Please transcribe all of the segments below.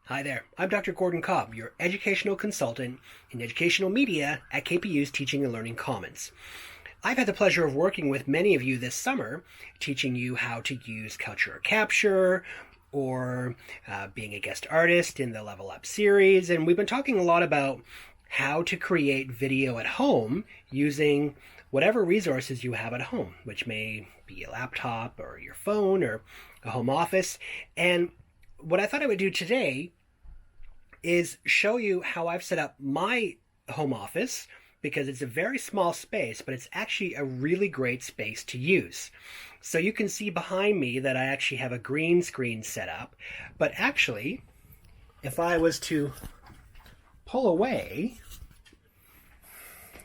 Hi there, I'm Dr. Gordon Cobb, your educational consultant in educational media at KPU's Teaching and Learning Commons. I've had the pleasure of working with many of you this summer, teaching you how to use cultural capture or being a guest artist in the Level Up series, and we've been talking a lot about how to create video at home using whatever resources you have at home, which may be a laptop or your phone or a home office. And what I thought I would do today is show you how I've set up my home office, because it's a very small space, but it's actually a really great space to use. So you can see behind me that I actually have a green screen set up, but actually, if I was to pull away,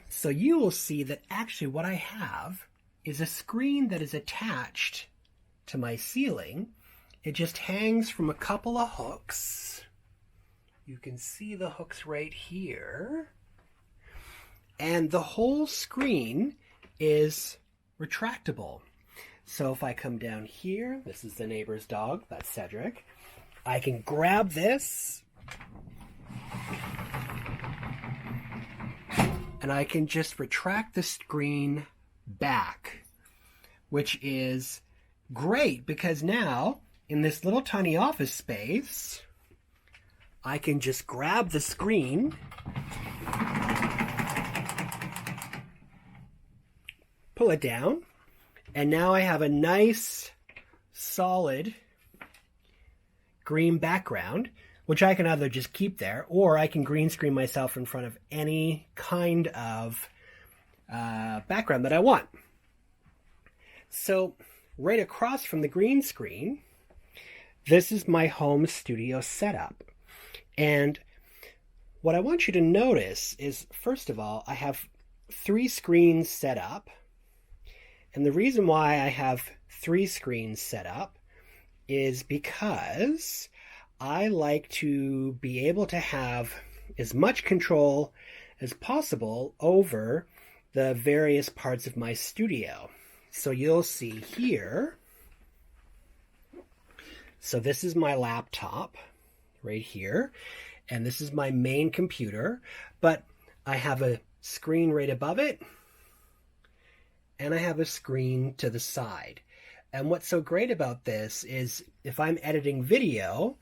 so you will see that actually what I have is a screen that is attached to my ceiling. It just hangs from a couple of hooks. You can see the hooks right here. And the whole screen is retractable. So if I come down here, this is the neighbor's dog, that's Cedric. I can grab this and I can just retract the screen back, which is great because now in this little tiny office space, I can just grab the screen, pull it down, and now I have a nice, solid green background, which I can either just keep there, or I can green screen myself in front of any kind of background that I want. So right across from the green screen, this is my home studio setup. And what I want you to notice is, first of all, I have 3 screens set up. And the reason why I have 3 screens set up is because I like to be able to have as much control as possible over the various parts of my studio. So you'll see here, so this is my laptop right here, and this is my main computer, but I have a screen right above it, and I have a screen to the side. And what's so great about this is if I'm editing video,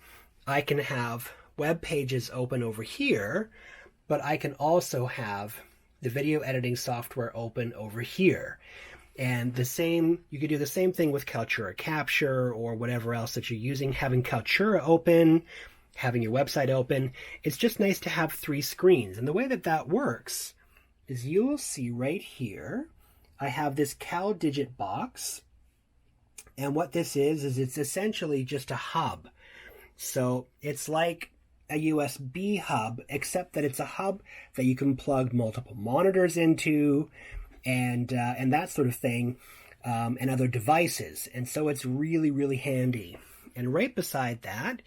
I can have web pages open over here, but I can also have the video editing software open over here. And you could do the same thing with Kaltura Capture or whatever else that you're using, having Kaltura open, having your website open. It's just nice to have 3 screens. And the way that that works is you will see right here, I have this CalDigit box. And what this is it's essentially just a hub. So it's like a USB hub, except that it's a hub that you can plug multiple monitors into and that sort of thing, and other devices. And so it's really, really handy. And right beside that,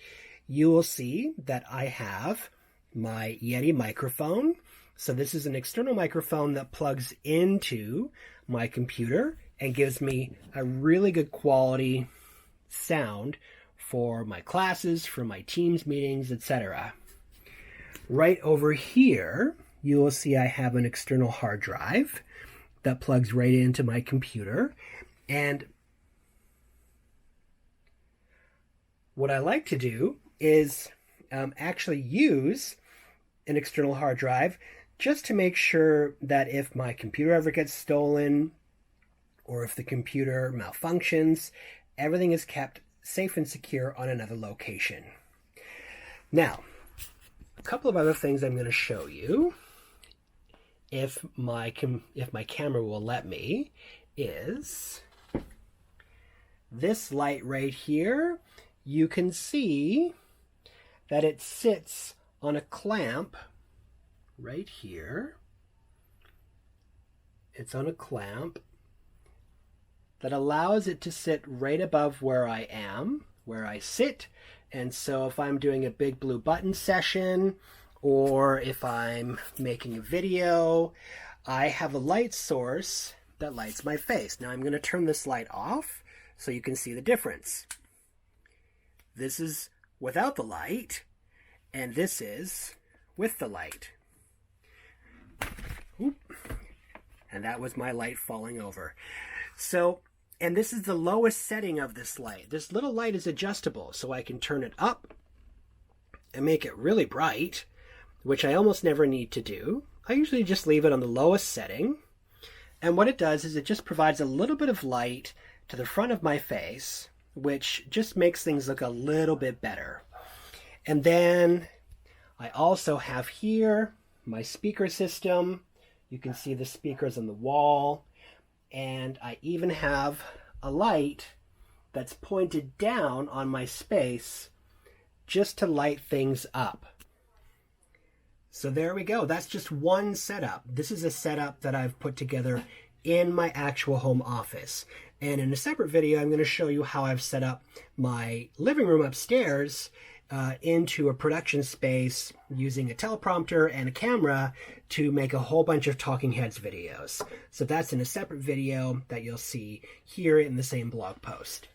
you will see that I have my Yeti microphone. So this is an external microphone that plugs into my computer and gives me a really good quality sound for my classes, for my Teams meetings, etc. Right over here, you will see I have an external hard drive that plugs right into my computer. And what I like to do is actually use an external hard drive just to make sure that if my computer ever gets stolen or if the computer malfunctions, everything is kept safe and secure on another location. Now, a couple of other things I'm going to show you, if my camera will let me, is this light right here. You can see that it sits on a clamp right here. It's on a clamp that allows it to sit right above where I am, where I sit. And so if I'm doing a big blue button session, or if I'm making a video, I have a light source that lights my face. Now I'm going to turn this light off so you can see the difference. This is without the light, and this is with the light. Oop. And that was my light falling over. So, and this is the lowest setting of this light. This little light is adjustable, so I can turn it up and make it really bright, which I almost never need to do. I usually just leave it on the lowest setting. And what it does is it just provides a little bit of light to the front of my face, which just makes things look a little bit better. And then I also have here my speaker system. You can see the speakers on the wall, and I even have a light that's pointed down on my space just to light things up. So there we go. That's just one setup. This is a setup that I've put together in my actual home office. And in a separate video, I'm going to show you how I've set up my living room upstairs into a production space using a teleprompter and a camera to make a whole bunch of Talking Heads videos. So that's in a separate video that you'll see here in the same blog post.